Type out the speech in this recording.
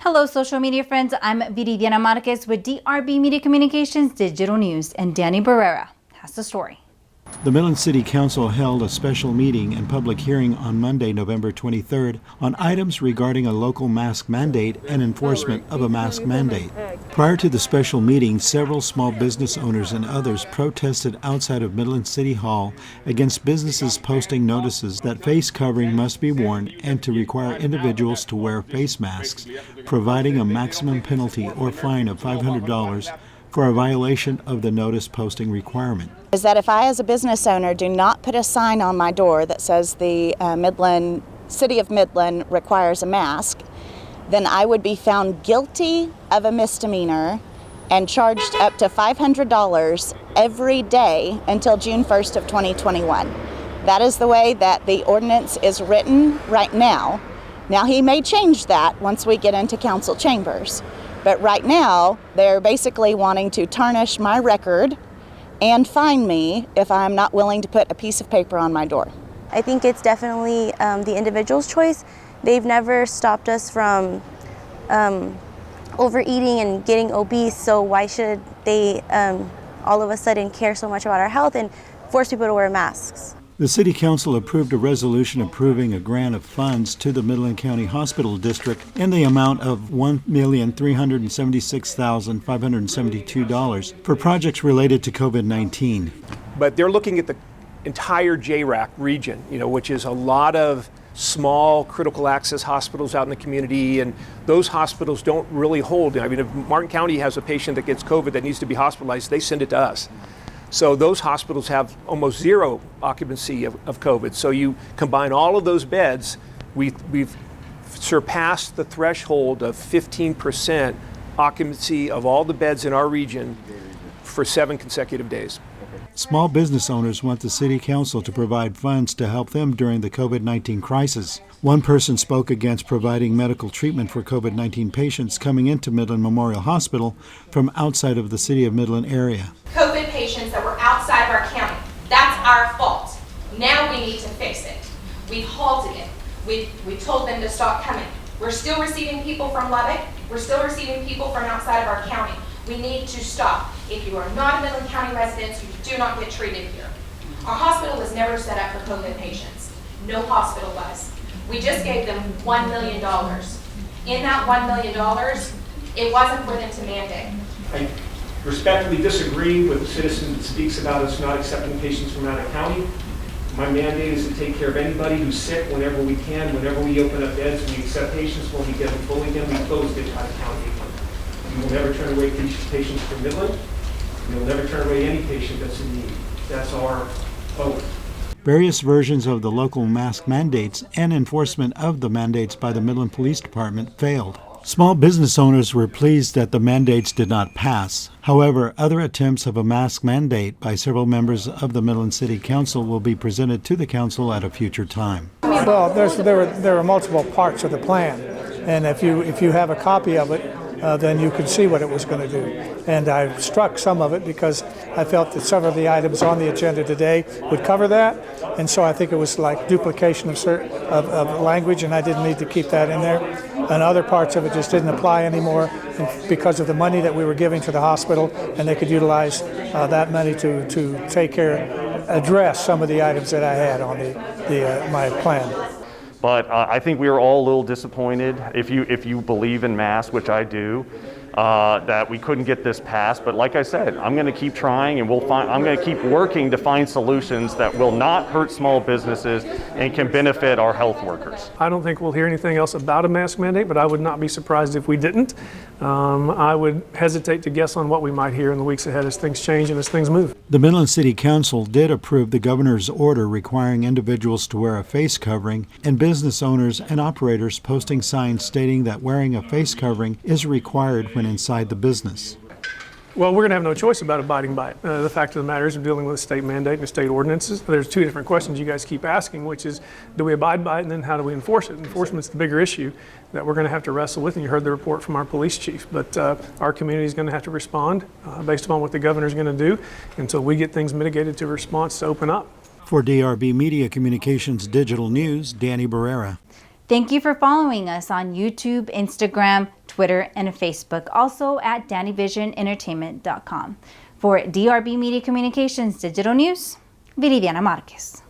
Hello, social media friends. I'm Viridiana Marquez with DRB Media Communications Digital News, and Danny Barrera has the story. The Midland City Council held a special meeting and public hearing on Monday, November 23rd, on items regarding a local mask mandate and enforcement of a mask mandate. Prior to the special meeting, several small business owners and others protested outside of Midland City Hall against businesses posting notices that face covering must be worn and to require individuals to wear face masks, providing a maximum penalty or fine of $500 for a violation of the notice posting requirement. Is that if I as a business owner do not put a sign on my door that says the City of Midland requires a mask, then I would be found guilty of a misdemeanor and charged up to $500 every day until June 1st of 2021. That is the way that the ordinance is written right now. Now he may change that once we get into council chambers. But right now, they're basically wanting to tarnish my record and fine me if I'm not willing to put a piece of paper on my door. I think it's definitely the individual's choice. They've never stopped us from overeating and getting obese, so why should they all of a sudden care so much about our health and force people to wear masks? The City Council approved a resolution approving a grant of funds to the Midland County Hospital District in the amount of $1,376,572 for projects related to COVID-19. But they're looking at the entire JRAC region, which is a lot of small critical access hospitals out in the community, and those hospitals don't really hold. I mean, if Martin County has a patient that gets COVID that needs to be hospitalized, they send it to us. So those hospitals have almost zero occupancy of COVID. So you combine all of those beds, we've surpassed the threshold of 15% occupancy of all the beds in our region for 7 consecutive days. Small business owners want the City Council to provide funds to help them during the COVID-19 crisis. One person spoke against providing medical treatment for COVID-19 patients coming into Midland Memorial Hospital from outside of the City of Midland area. COVID patients that were outside of our county, that's our fault. Now we need to fix it. We've halted it. We told them to stop coming. We're still receiving people from Lubbock. We're still receiving people from outside of our county. We need to stop. If you are not a Midland County resident, you do not get treated here. Our hospital was never set up for COVID patients. No hospital was. We just gave them $1 million. In that $1 million, it wasn't for them to mandate. I respectfully disagree with the citizen that speaks about us not accepting patients from out of county. My mandate is to take care of anybody who's sick whenever we can. Whenever we open up beds, we accept patients. When we get them full again, we close it out of county. We will never turn away patients from Midland. We will never turn away any patient that's in need. That's our oath. Various versions of the local mask mandates and enforcement of the mandates by the Midland Police Department failed. Small business owners were pleased that the mandates did not pass. However, other attempts of a mask mandate by several members of the Midland City Council will be presented to the council at a future time. Well, there were multiple parts of the plan, and if you have a copy of it, then you could see what it was going to do. And I struck some of it because I felt that some of the items on the agenda today would cover that, and so I think it was like duplication of language, and I didn't need to keep that in there. And other parts of it just didn't apply anymore because of the money that we were giving to the hospital, and they could utilize that money to address some of the items that I had on my plan. But I think we were all a little disappointed, if you believe in masks, which I do, that we couldn't get this passed. But like I said, I'm going to keep trying, and I'm going to keep working to find solutions that will not hurt small businesses and can benefit our health workers. I don't think we'll hear anything else about a mask mandate, but I would not be surprised if we didn't. I would hesitate to guess on what we might hear in the weeks ahead as things change and as things move. The Midland City Council did approve the governor's order requiring individuals to wear a face covering, and business owners and operators posting signs stating that wearing a face covering is required when inside the business. Well, we're going to have no choice about abiding by it. The fact of the matter is we're dealing with a state mandate and state ordinances. There's two different questions you guys keep asking, which is, do we abide by it, and then how do we enforce it? Enforcement's the bigger issue that we're going to have to wrestle with, and you heard the report from our police chief. But our community is going to have to respond based upon what the governor's going to do until we get things mitigated to response to open up. For DRB Media Communications Digital News, Danny Barrera. Thank you for following us on YouTube, Instagram, Twitter, Twitter, and Facebook, also at DannyVisionEntertainment.com. For DRB Media Communications Digital News, Viridiana Marquez.